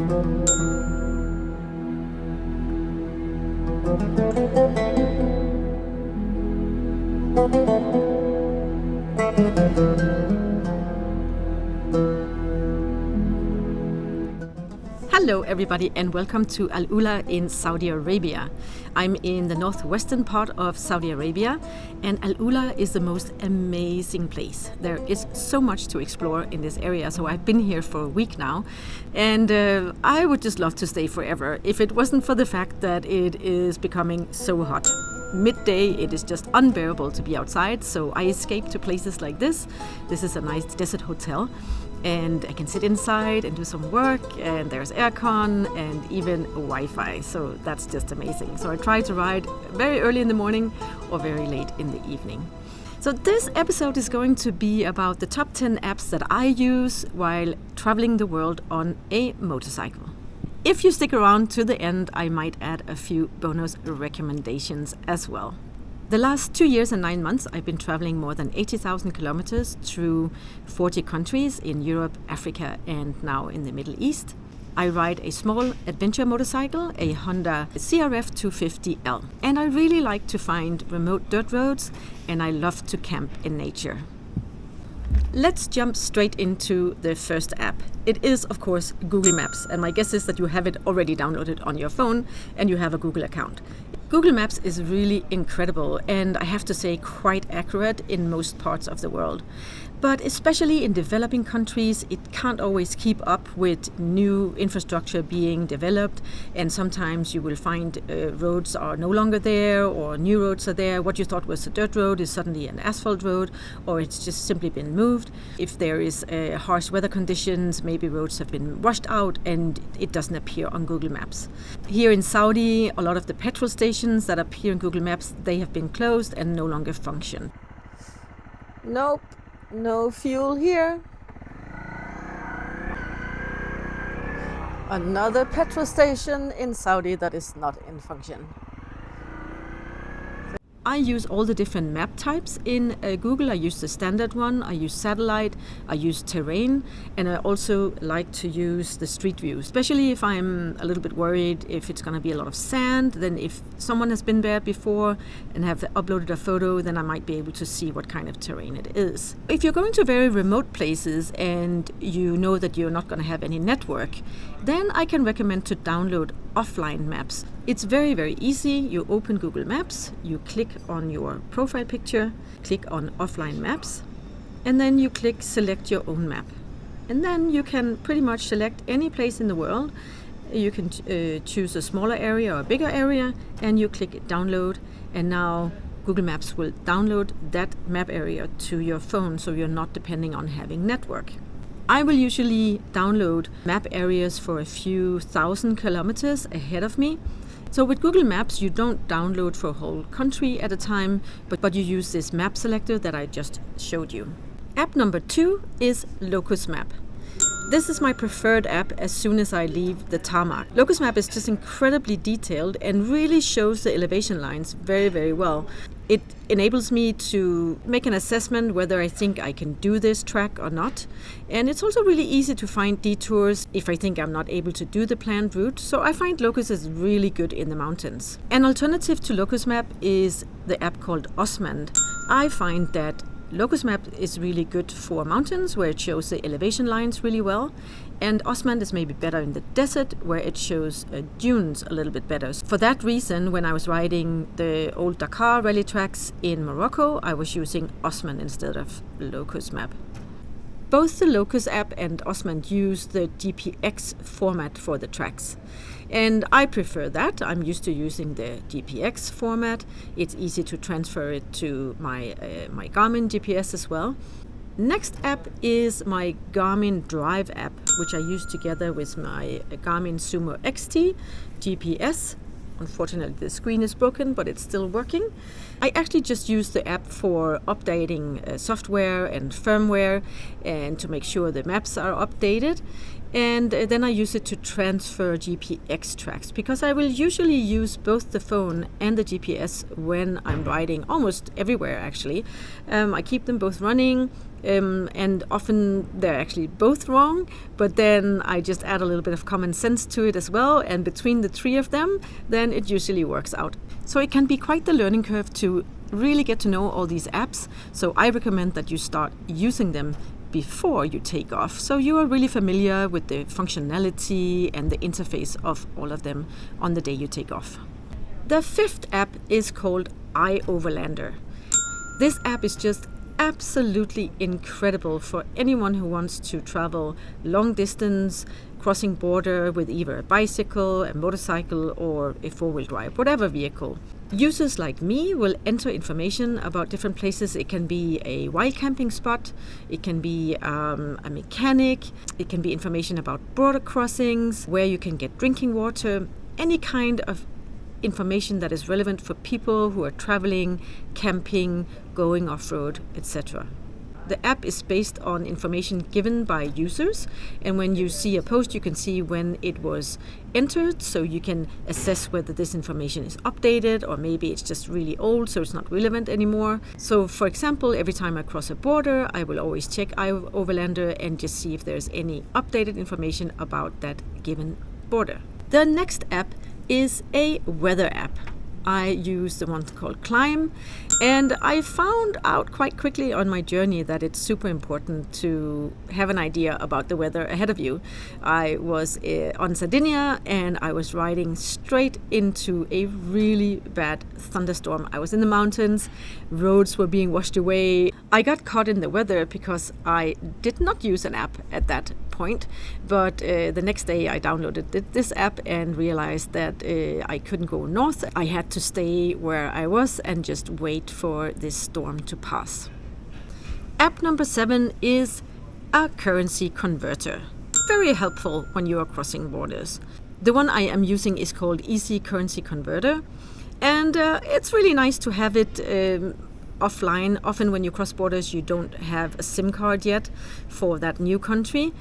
Hello everybody and welcome to Al Ula in Saudi Arabia. I'm in the northwestern part of Saudi Arabia, and Al Ula is the most amazing place. There is so much to explore in this area, so I've been here for a week now, and I would just love to stay forever if it wasn't for the fact that it is becoming so hot. Midday it is just unbearable to be outside, so I escape to places like this. This is a nice desert hotel, and I can sit inside and do some work, and there's aircon and even Wi-Fi, so that's just amazing. So I try to ride very early in the morning or very late in the evening. So this episode is going to be about the top 10 apps that I use while traveling the world on a motorcycle. If you stick around to the end, I might add a few bonus recommendations as well. The last 2 years and 9 months, I've been traveling more than 80,000 kilometers through 40 countries in Europe, Africa, and now in the Middle East. I ride a small adventure motorcycle, a Honda CRF 250L. And I really like to find remote dirt roads, and I love to camp in nature. Let's jump straight into the first app. It is, of course, Google Maps, and my guess is that you have it already downloaded on your phone and you have a Google account. Google Maps is really incredible, and I have to say quite accurate in most parts of the world. But especially in developing countries, it can't always keep up with new infrastructure being developed, and sometimes you will find roads are no longer there, or new roads are there. What you thought was a dirt road is suddenly an asphalt road, or it's just simply been moved. If there is harsh weather conditions, maybe roads have been washed out and it doesn't appear on Google Maps. Here in Saudi, a lot of the petrol stations that appear in Google Maps, they have been closed and no longer function. Nope. No fuel here. Another petrol station in Saudi that is not in function. I use all the different map types in Google. I use the standard one, I use satellite, I use terrain, and I also like to use the street view, especially if I'm a little bit worried if it's going to be a lot of sand. Then if someone has been there before and have uploaded a photo, then I might be able to see what kind of terrain it is. If you're going to very remote places and you know that you're not going to have any network, then I can recommend to download offline maps. It's very, very easy. You open Google Maps, you click on your profile picture, click on offline maps, and then you click select your own map. And then you can pretty much select any place in the world. You can choose a smaller area or a bigger area, and you click download, and now Google Maps will download that map area to your phone, so you're not depending on having network. I will usually download map areas for a few thousand kilometers ahead of me. So with Google Maps, you don't download for a whole country at a time, but you use this map selector that I just showed you. App number 2 is Locus Map. This is my preferred app as soon as I leave the tarmac. Locus Map is just incredibly detailed and really shows the elevation lines very, very well. It enables me to make an assessment whether I think I can do this track or not. And it's also really easy to find detours if I think I'm not able to do the planned route. So I find Locus is really good in the mountains. An alternative to Locus Map is the app called OsmAnd. I find that Locus Map is really good for mountains where it shows the elevation lines really well, and OsmAnd is maybe better in the desert where it shows dunes a little bit better. For that reason, when I was riding the old Dakar rally tracks in Morocco, I was using OsmAnd instead of Locus Map. Both the Locus app and OsmAnd use the GPX format for the tracks. And I prefer that. I'm used to using the GPX format. It's easy to transfer it to my Garmin GPS as well. Next app is my Garmin Drive app, which I use together with my Garmin Sumo XT GPS. Unfortunately, the screen is broken, but it's still working. I actually just use the app for updating software and firmware and to make sure the maps are updated. And then I use it to transfer GPX tracks, because I will usually use both the phone and the GPS when I'm riding, almost everywhere actually. I keep them both running, and often they're actually both wrong, but then I just add a little bit of common sense to it as well, and between the three of them, then it usually works out. So it can be quite the learning curve to really get to know all these apps, so I recommend that you start using them before you take off, so you are really familiar with the functionality and the interface of all of them on the day you take off. The fifth app is called Ioverlander. This app is just absolutely incredible for anyone who wants to travel long distance, crossing border with either a bicycle, a motorcycle, or a four-wheel drive, whatever vehicle. Users like me will enter information about different places. It can be a wild camping spot, it can be a mechanic, it can be information about border crossings, where you can get drinking water, any kind of information that is relevant for people who are traveling, camping, going off-road, etc. The app is based on information given by users, and when you see a post, you can see when it was entered, so you can assess whether this information is updated or maybe it's just really old, so it's not relevant anymore. So, for example, every time I cross a border, I will always check Ioverlander and just see if there's any updated information about that given border. The next app is a weather app. I use the one called Clime, and I found out quite quickly on my journey that it's super important to have an idea about the weather ahead of you. I was on Sardinia and I was riding straight into a really bad thunderstorm. I was in the mountains, roads were being washed away. I got caught in the weather because I did not use an app at that point, but the next day I downloaded this app and realized that I couldn't go north. I had to stay where I was and just wait for this storm to pass. App number 7 is a currency converter. Very helpful when you are crossing borders. The one I am using is called Easy Currency Converter, and it's really nice to have it offline. Often when you cross borders, you don't have a SIM card yet for that new country.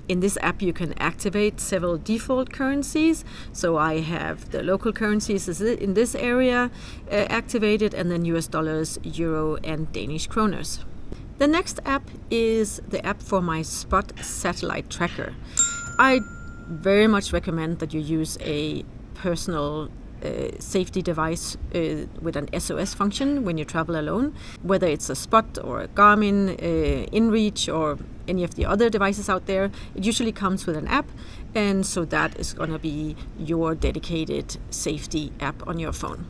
In this app, you can activate several default currencies. So I have the local currencies in this area activated, and then US dollars, euro, and Danish kroners. The next app is the app for my Spot satellite tracker. I very much recommend that you use a personal safety device with an SOS function when you travel alone, whether it's a Spot or a Garmin, InReach, or any of the other devices out there. It usually comes with an app, and so that is going to be your dedicated safety app on your phone.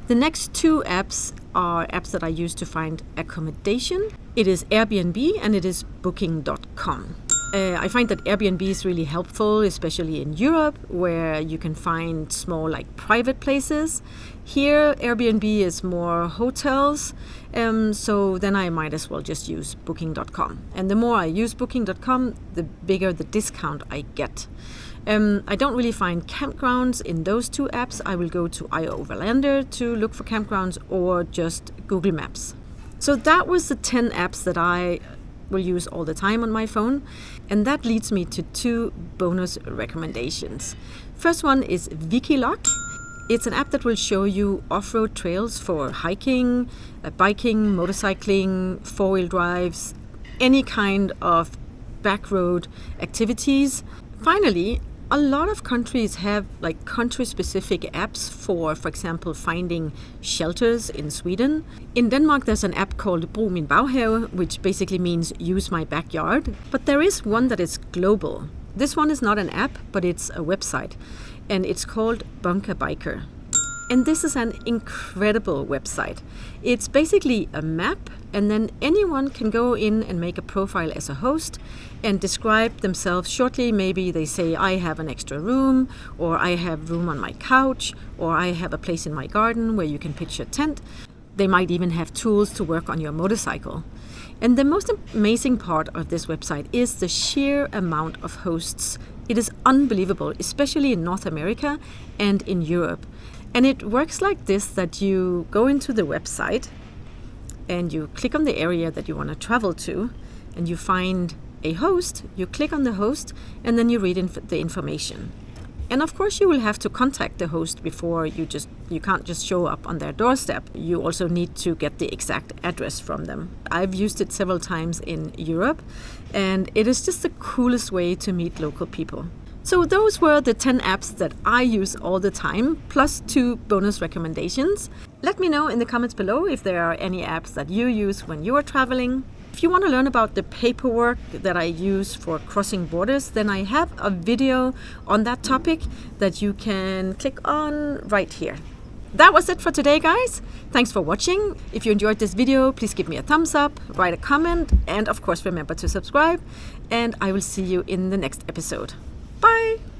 The next 2 apps are apps that I use to find accommodation. It is Airbnb and it is Booking.com. I find that Airbnb is really helpful, especially in Europe, where you can find small, private places. Here, Airbnb is more hotels, so then I might as well just use Booking.com. And the more I use Booking.com, the bigger the discount I get. I don't really find campgrounds in those 2 apps. I will go to Ioverlander to look for campgrounds, or just Google Maps. So that was the 10 apps that I will use all the time on my phone, and that leads me to 2 bonus recommendations. First one is Wikiloc. It's an app that will show you off-road trails for hiking, biking, motorcycling, four-wheel drives, any kind of backroad activities. Finally, a lot of countries have country-specific apps for example, finding shelters in Sweden. In Denmark, there's an app called Brug min baghave, which basically means use my backyard. But there is one that is global. This one is not an app, but it's a website, and it's called Bunk. And this is an incredible website. It's basically a map, and then anyone can go in and make a profile as a host and describe themselves shortly. Maybe they say, I have an extra room, or I have room on my couch, or I have a place in my garden where you can pitch a tent. They might even have tools to work on your motorcycle. And the most amazing part of this website is the sheer amount of hosts. It is unbelievable, especially in North America and in Europe. And it works like this, that you go into the website and you click on the area that you want to travel to, and you find a host, you click on the host and then you read the information. And of course you will have to contact the host before you can't just show up on their doorstep. You also need to get the exact address from them. I've used it several times in Europe, and it is just the coolest way to meet local people. So those were the 10 apps that I use all the time, plus 2 bonus recommendations. Let me know in the comments below if there are any apps that you use when you are traveling. If you want to learn about the paperwork that I use for crossing borders, then I have a video on that topic that you can click on right here. That was it for today, guys. Thanks for watching. If you enjoyed this video, please give me a thumbs up, write a comment, and of course remember to subscribe. And I will see you in the next episode. Bye!